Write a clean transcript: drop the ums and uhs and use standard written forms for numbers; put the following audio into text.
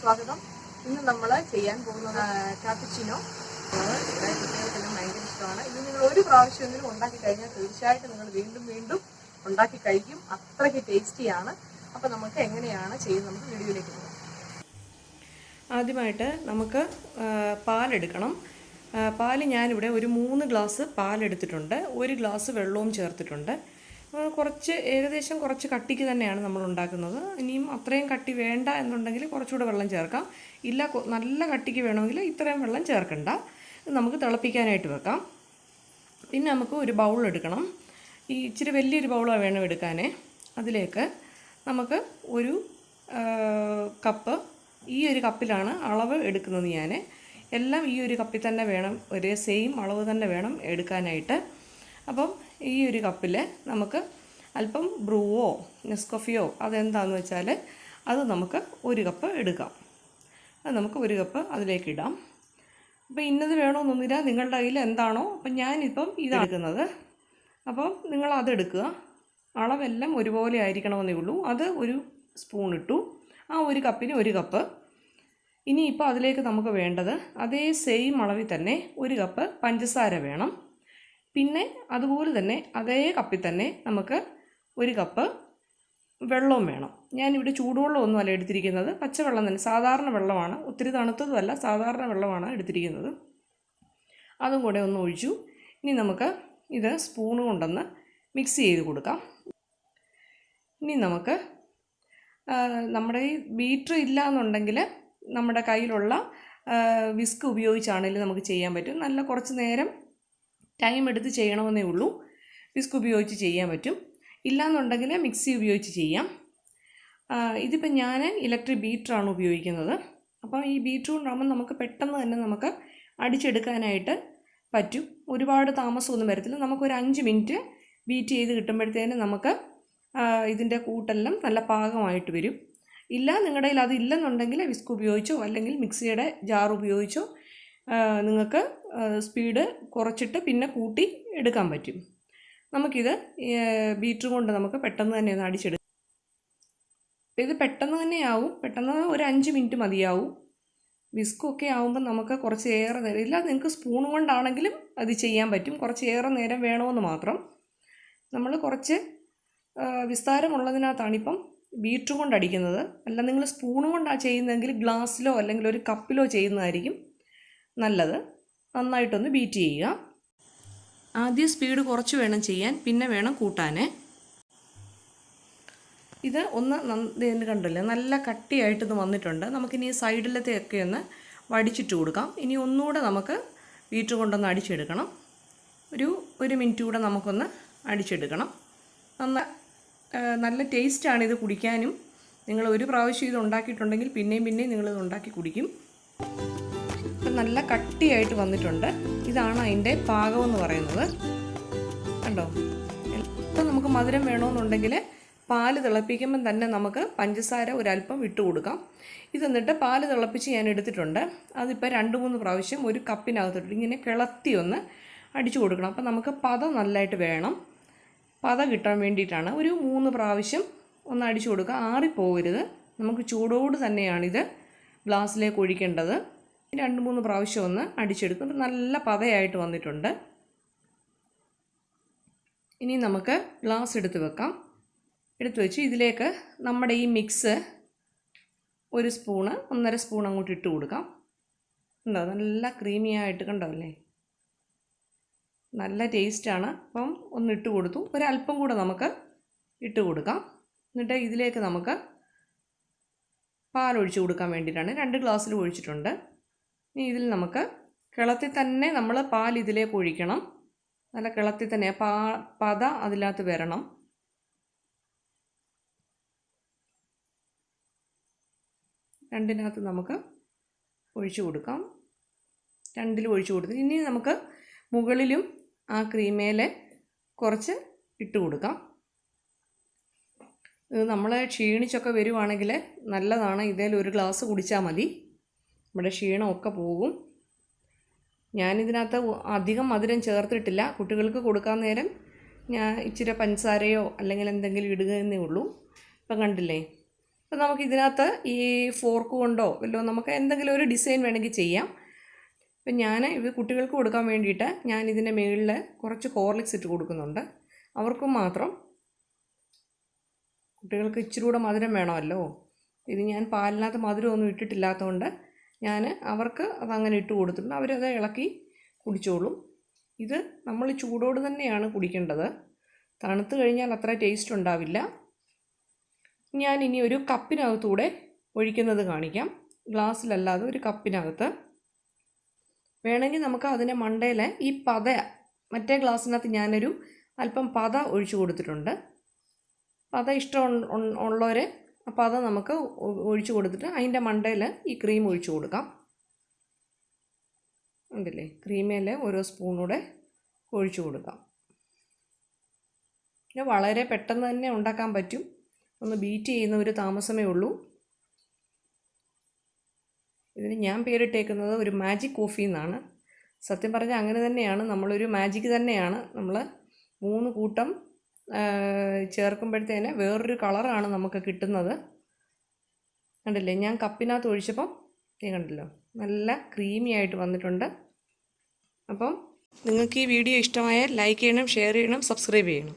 സ്വാഗതം. ഇന്ന് നമ്മൾ ചെയ്യാൻ പോകുന്നത് കാപ്പുച്ചിനോ. ഇവിടെ കുട്ടികൾക്കെല്ലാം ഭയങ്കര ഇഷ്ടമാണ്. ഇത് നിങ്ങൾ ഒരു പ്രാവശ്യമെങ്കിലും ഉണ്ടാക്കി കഴിഞ്ഞാൽ തീർച്ചയായിട്ടും നിങ്ങൾ വീണ്ടും വീണ്ടും ഉണ്ടാക്കി കഴിക്കും. അത്രയ്ക്ക് ടേസ്റ്റിയാണ്. അപ്പോൾ നമുക്ക് എങ്ങനെയാണ് ചെയ്യുന്നത് നമുക്ക് വീഡിയോയിലേക്ക് പോകാം. ആദ്യമായിട്ട് നമുക്ക് പാലെടുക്കണം. പാൽ ഞാനിവിടെ ഒരു 3 ഗ്ലാസ് പാലെടുത്തിട്ടുണ്ട്. 1 ഗ്ലാസ് വെള്ളവും ചേർത്തിട്ടുണ്ട്. കുറച്ച് ഏകദേശം കുറച്ച് കട്ടിക്ക് തന്നെയാണ് നമ്മൾ ഉണ്ടാക്കുന്നത്. ഇനിയും അത്രയും കട്ടി വേണ്ട എന്നുണ്ടെങ്കിൽ കുറച്ചുകൂടെ വെള്ളം ചേർക്കാം. ഇല്ല നല്ല കട്ടിക്ക് വേണമെങ്കിൽ ഇത്രയും വെള്ളം ചേർക്കണ്ട. നമുക്ക് തിളപ്പിക്കാനായിട്ട് വെക്കാം. പിന്നെ നമുക്ക് ഒരു ബൗൾ എടുക്കണം. ഈ ഇച്ചിരി വലിയൊരു ബൗളാണ് വേണം എടുക്കാൻ. അതിലേക്ക് നമുക്ക് ഒരു കപ്പ്, ഈ ഒരു കപ്പിലാണ് അളവ് എടുക്കുന്നത് ഞാൻ. എല്ലാം ഈ ഒരു കപ്പിൽ തന്നെ വേണം, ഒരേ സെയിം അളവ് തന്നെ വേണം എടുക്കാനായിട്ട്. അപ്പം ഈ ഒരു കപ്പിൽ നമുക്ക് അല്പം ബ്രൂവോ നെസ്കഫയോ അതെന്താണെന്ന് വെച്ചാൽ അത് നമുക്ക് 1 കപ്പ് എടുക്കാം. അത് നമുക്ക് 1 കപ്പ് അതിലേക്ക് ഇടാം. അപ്പോൾ ഇന്നത് വേണമെന്നൊന്നുമില്ല, നിങ്ങളുടെ കയ്യിൽ എന്താണോ. അപ്പം ഞാനിപ്പം ഇതാണ് എടുക്കുന്നത്. അപ്പം നിങ്ങൾ അതെടുക്കുക. അളവെല്ലാം ഒരുപോലെ ആയിരിക്കണമെന്നേ ഉള്ളൂ. അത് 1 സ്പൂൺ ഇട്ടു. ആ 1 കപ്പിന് 1 കപ്പ്. ഇനിയിപ്പോൾ അതിലേക്ക് നമുക്ക് വേണ്ടത് അതേ സെയിം അളവിൽ തന്നെ 1 കപ്പ് പഞ്ചസാര വേണം. പിന്നെ അതുപോലെ തന്നെ അതേ കപ്പിൽ തന്നെ നമുക്ക് 1 കപ്പ് വെള്ളവും വേണം. ഞാനിവിടെ ചൂടുവെള്ളമൊന്നും അല്ല എടുത്തിരിക്കുന്നത്, പച്ചവെള്ളം തന്നെ, സാധാരണ വെള്ളമാണ്. ഒത്തിരി തണുത്തതുമല്ല, സാധാരണ വെള്ളമാണ് എടുത്തിരിക്കുന്നത്. അതും കൂടെ ഒന്ന് ഒഴിച്ചു. ഇനി നമുക്ക് ഇത് സ്പൂൺ കൊണ്ടൊന്ന് മിക്സ് ചെയ്ത് കൊടുക്കാം. ഇനി നമുക്ക് നമ്മുടെ ഈ ബീറ്റർ ഇല്ല എന്നുണ്ടെങ്കിൽ നമ്മുടെ കയ്യിലുള്ള വിസ്ക് ഉപയോഗിച്ചാണെങ്കിലും നമുക്ക് ചെയ്യാൻ പറ്റും. നല്ല കുറച്ച് നേരം ടൈം എടുത്ത് ചെയ്യണമെന്നേ ഉള്ളൂ. വിസ്ക് ഉപയോഗിച്ച് ചെയ്യാൻ പറ്റും. ഇല്ലയെന്നുണ്ടെങ്കിൽ മിക്സി ഉപയോഗിച്ച് ചെയ്യാം. ഇതിപ്പോൾ ഞാൻ ഇലക്ട്രിക് ബീറ്ററാണ് ഉപയോഗിക്കുന്നത്. അപ്പം ഈ ബീറ്റർ കൊണ്ടാകുമ്പോൾ നമുക്ക് പെട്ടെന്ന് തന്നെ നമുക്ക് അടിച്ചെടുക്കാനായിട്ട് പറ്റും. ഒരുപാട് താമസമൊന്നും വരത്തില്ല. നമുക്കൊരു 5 മിനിറ്റ് ബീറ്റ് ചെയ്ത് കിട്ടുമ്പോഴത്തേന് നമുക്ക് ഇതിൻ്റെ കൂട്ടെല്ലാം നല്ല പാകമായിട്ട് വരും. ഇല്ല നിങ്ങളുടെ കയ്യിൽ അതില്ലെന്നുണ്ടെങ്കിൽ വിസ്ക് ഉപയോഗിച്ചോ അല്ലെങ്കിൽ മിക്സിയുടെ ജാർ ഉപയോഗിച്ചോ നിങ്ങൾക്ക് സ്പീഡ് കുറച്ചിട്ട് പിന്നെ കൂട്ടി എടുക്കാൻ പറ്റും. നമുക്കിത് ബീറ്റർ കൊണ്ട് നമുക്ക് പെട്ടെന്ന് തന്നെ ഒന്ന് അടിച്ചെടുക്കാം. ഇത് പെട്ടെന്ന് തന്നെ ആവും. പെട്ടെന്ന് ഒരു 5 മിനിറ്റ് മതിയാവും. വിസ്കൊക്കെ ആവുമ്പോൾ നമുക്ക് കുറച്ച് ഏറെ നേരം, ഇല്ല നിങ്ങൾക്ക് സ്പൂൺ കൊണ്ടാണെങ്കിലും അത് ചെയ്യാൻ പറ്റും. കുറച്ച് ഏറെ നേരം വേണമെന്ന് മാത്രം. നമ്മൾ കുറച്ച് വിസ്താരമുള്ളതിനകത്താണിപ്പം ബീറ്റർ കൊണ്ട് അടിക്കുന്നത്. അല്ല നിങ്ങൾ സ്പൂൺ കൊണ്ടാണ് ചെയ്യുന്നതെങ്കിൽ ഗ്ലാസ്സിലോ അല്ലെങ്കിൽ ഒരു കപ്പിലോ ചെയ്യുന്നതായിരിക്കും നല്ലത്. നന്നായിട്ടൊന്ന് ബീറ്റ് ചെയ്യുക. ആദ്യം സ്പീഡ് കുറച്ച് വേണം ചെയ്യാൻ, പിന്നെ വേണം കൂട്ടാൻ. ഇത് ഒന്ന് കണ്ടില്ലേ, നല്ല കട്ടിയായിട്ടൊന്ന് വന്നിട്ടുണ്ട്. നമുക്കിനി സൈഡിലത്തെയൊക്കെ ഒന്ന് വടിച്ചിട്ട് കൊടുക്കാം. ഇനി ഒന്നുകൂടെ നമുക്ക് ബീറ്റർ കൊണ്ടൊന്ന് അടിച്ചെടുക്കണം. ഒരു 1 മിനിറ്റ് കൂടെ നമുക്കൊന്ന് അടിച്ചെടുക്കണം. നല്ല ടേസ്റ്റാണ് ഇത് കുടിക്കാനും. നിങ്ങൾ ഒരു പ്രാവശ്യം ഇത് ഉണ്ടാക്കിയിട്ടുണ്ടെങ്കിൽ പിന്നെയും നിങ്ങളിത് ഉണ്ടാക്കി കുടിക്കും. ഇപ്പം നല്ല കട്ടിയായിട്ട് വന്നിട്ടുണ്ട്. ഇതാണ് അതിൻ്റെ പാകമെന്ന് പറയുന്നത്. കണ്ടോ? ഇപ്പം നമുക്ക് മധുരം വേണമെന്നുണ്ടെങ്കിൽ പാല് തിളപ്പിക്കുമ്പം തന്നെ നമുക്ക് പഞ്ചസാര ഒരല്പം ഇട്ട് കൊടുക്കാം. ഇതെന്നിട്ട് പാല് തിളപ്പിച്ച് ഞാൻ എടുത്തിട്ടുണ്ട്. അതിപ്പോൾ 2-3 പ്രാവശ്യം ഒരു കപ്പിനകത്തിട്ട് ഇങ്ങനെ കിളത്തി ഒന്ന് അടിച്ചു കൊടുക്കണം. അപ്പം നമുക്ക് പദം നല്ലതായിട്ട് വേണം. പത കിട്ടാൻ വേണ്ടിയിട്ടാണ് ഒരു 3 പ്രാവശ്യം ഒന്ന് അടിച്ചു കൊടുക്കുക. ആറിപ്പോകരുത്. നമുക്ക് ചൂടോട് തന്നെയാണിത് ഗ്ലാസ്സിലേക്ക് ഒഴിക്കേണ്ടത്. 2-3 പ്രാവശ്യം ഒന്ന് അടിച്ചെടുക്കും. നല്ല പതയായിട്ട് വന്നിട്ടുണ്ട്. ഇനി നമുക്ക് ഗ്ലാസ് എടുത്ത് വെക്കാം. എടുത്തു വെച്ച് ഇതിലേക്ക് നമ്മുടെ ഈ മിക്സ് 1 സ്പൂണ് 1.5 സ്പൂൺ അങ്ങോട്ട് ഇട്ട് കൊടുക്കാം. ഉണ്ടോ? നല്ല ക്രീമിയായിട്ട് കണ്ടല്ലേ, നല്ല ടേസ്റ്റാണ്. അപ്പം ഒന്ന് ഇട്ട് കൊടുത്തു. ഒരല്പം കൂടെ നമുക്ക് ഇട്ട് കൊടുക്കാം. എന്നിട്ട് ഇതിലേക്ക് നമുക്ക് പാലൊഴിച്ച് കൊടുക്കാൻ വേണ്ടിയിട്ടാണ്. 2 ഗ്ലാസ്സിൽ ഒഴിച്ചിട്ടുണ്ട്. ഇനി ഇതിൽ നമുക്ക് കിളത്തിൽ തന്നെ നമ്മൾ പാൽ ഇതിലേക്ക് ഒഴിക്കണം. നല്ല കിളത്തിൽ തന്നെ പത അതിനകത്ത് വരണം. രണ്ടിനകത്ത് നമുക്ക് ഒഴിച്ചു കൊടുക്കാം. 2ൽ ഒഴിച്ചു കൊടുത്തു. ഇനി നമുക്ക് മുകളിലും ആ ക്രീമേൽ കുറച്ച് ഇട്ട് കൊടുക്കാം. ഇത് നമ്മൾ ക്ഷീണിച്ചൊക്കെ വരുവാണെങ്കിൽ നല്ലതാണ്. ഇതിൽ 1 ഗ്ലാസ് കുടിച്ചാൽ മതി. നമ്മുടെ ക്ഷീണമൊക്കെ പോകും. ഞാനിതിനകത്ത് അധികം മധുരം ചേർത്തിട്ടില്ല. കുട്ടികൾക്ക് കൊടുക്കാൻ നേരം ഞാൻ ഇച്ചിരി പഞ്ചസാരയോ അല്ലെങ്കിൽ എന്തെങ്കിലും ഇടുക എന്നേ ഉള്ളൂ. ഇപ്പം കണ്ടില്ലേ, അപ്പോൾ നമുക്ക് ഇതിനകത്ത് ഈ ഫോർക്ക് കൊണ്ടോ വല്ലോ നമുക്ക് എന്തെങ്കിലും ഒരു ഡിസൈൻ വേണമെങ്കിൽ ചെയ്യാം. അപ്പം ഞാൻ ഇത് കുട്ടികൾക്ക് കൊടുക്കാൻ വേണ്ടിയിട്ട് ഞാൻ ഇതിൻ്റെ മുകളിൽ കുറച്ച് ഹോർലിക്സ് ഇട്ട് കൊടുക്കുന്നുണ്ട്. അവർക്കും മാത്രം. കുട്ടികൾക്ക് ഇച്ചിരി കൂടെ മധുരം വേണമല്ലോ. ഇത് ഞാൻ പാലിനകത്ത് മധുരമൊന്നും ഇട്ടിട്ടില്ലാത്തതുകൊണ്ട് ഞാൻ അവർക്ക് അതങ്ങനെ ഇട്ട് കൊടുത്തിട്ടുണ്ട്. അവരത് ഇളക്കി കുടിച്ചോളും. ഇത് നമ്മൾ ചൂടോട് തന്നെയാണ് കുടിക്കേണ്ടത്. തണുത്ത് കഴിഞ്ഞാൽ അത്ര ടേസ്റ്റ് ഉണ്ടാവില്ല. ഞാൻ ഇനി ഒരു കപ്പിനകത്തൂടെ ഒഴിക്കുന്നത് കാണിക്കാം. ഗ്ലാസ്സിലല്ലാതെ ഒരു കപ്പിനകത്ത്. വേണമെങ്കിൽ നമുക്ക് അതിൻ്റെ മണ്ടയിൽ ഈ പത, മറ്റേ ഗ്ലാസ്സിനകത്ത് ഞാനൊരു അല്പം പത ഒഴിച്ചു കൊടുത്തിട്ടുണ്ട്. പത ഇഷ്ടം ഉള്ളവർ ആ പത നമുക്ക് ഒഴിച്ചു കൊടുത്തിട്ട് അതിൻ്റെ മണ്ടയിൽ ഈ ക്രീം ഒഴിച്ചു കൊടുക്കാം. ഉണ്ടല്ലേ, ക്രീമിൽ ഓരോ സ്പൂണൂടെ ഒഴിച്ചു കൊടുക്കാം. പിന്നെ വളരെ പെട്ടെന്ന് തന്നെ ഉണ്ടാക്കാൻ പറ്റും. ഒന്ന് ബീറ്റ് ചെയ്യുന്ന ഒരു താമസമേ ഉള്ളൂ. ഇതിന് ഞാൻ പേരിട്ടേക്കുന്നത് ഒരു മാജിക് കോഫി എന്നാണ്. സത്യം പറഞ്ഞാൽ അങ്ങനെ തന്നെയാണ്. നമ്മളൊരു മാജിക് തന്നെയാണ്. നമ്മൾ 3 കൂട്ടം ചേർക്കുമ്പോഴത്തേന് വേറൊരു കളറാണ് നമുക്ക് കിട്ടുന്നത്. കണ്ടില്ലേ, ഞാൻ കപ്പിനകത്ത് ഒഴിച്ചപ്പം നീ കണ്ടല്ലോ, നല്ല ക്രീമി ആയിട്ട് വന്നിട്ടുണ്ട്. അപ്പം നിങ്ങൾക്ക് ഈ വീഡിയോ ഇഷ്ടമായാൽ ലൈക്ക് ചെയ്യണം, ഷെയർ ചെയ്യണം, സബ്സ്ക്രൈബ് ചെയ്യണം.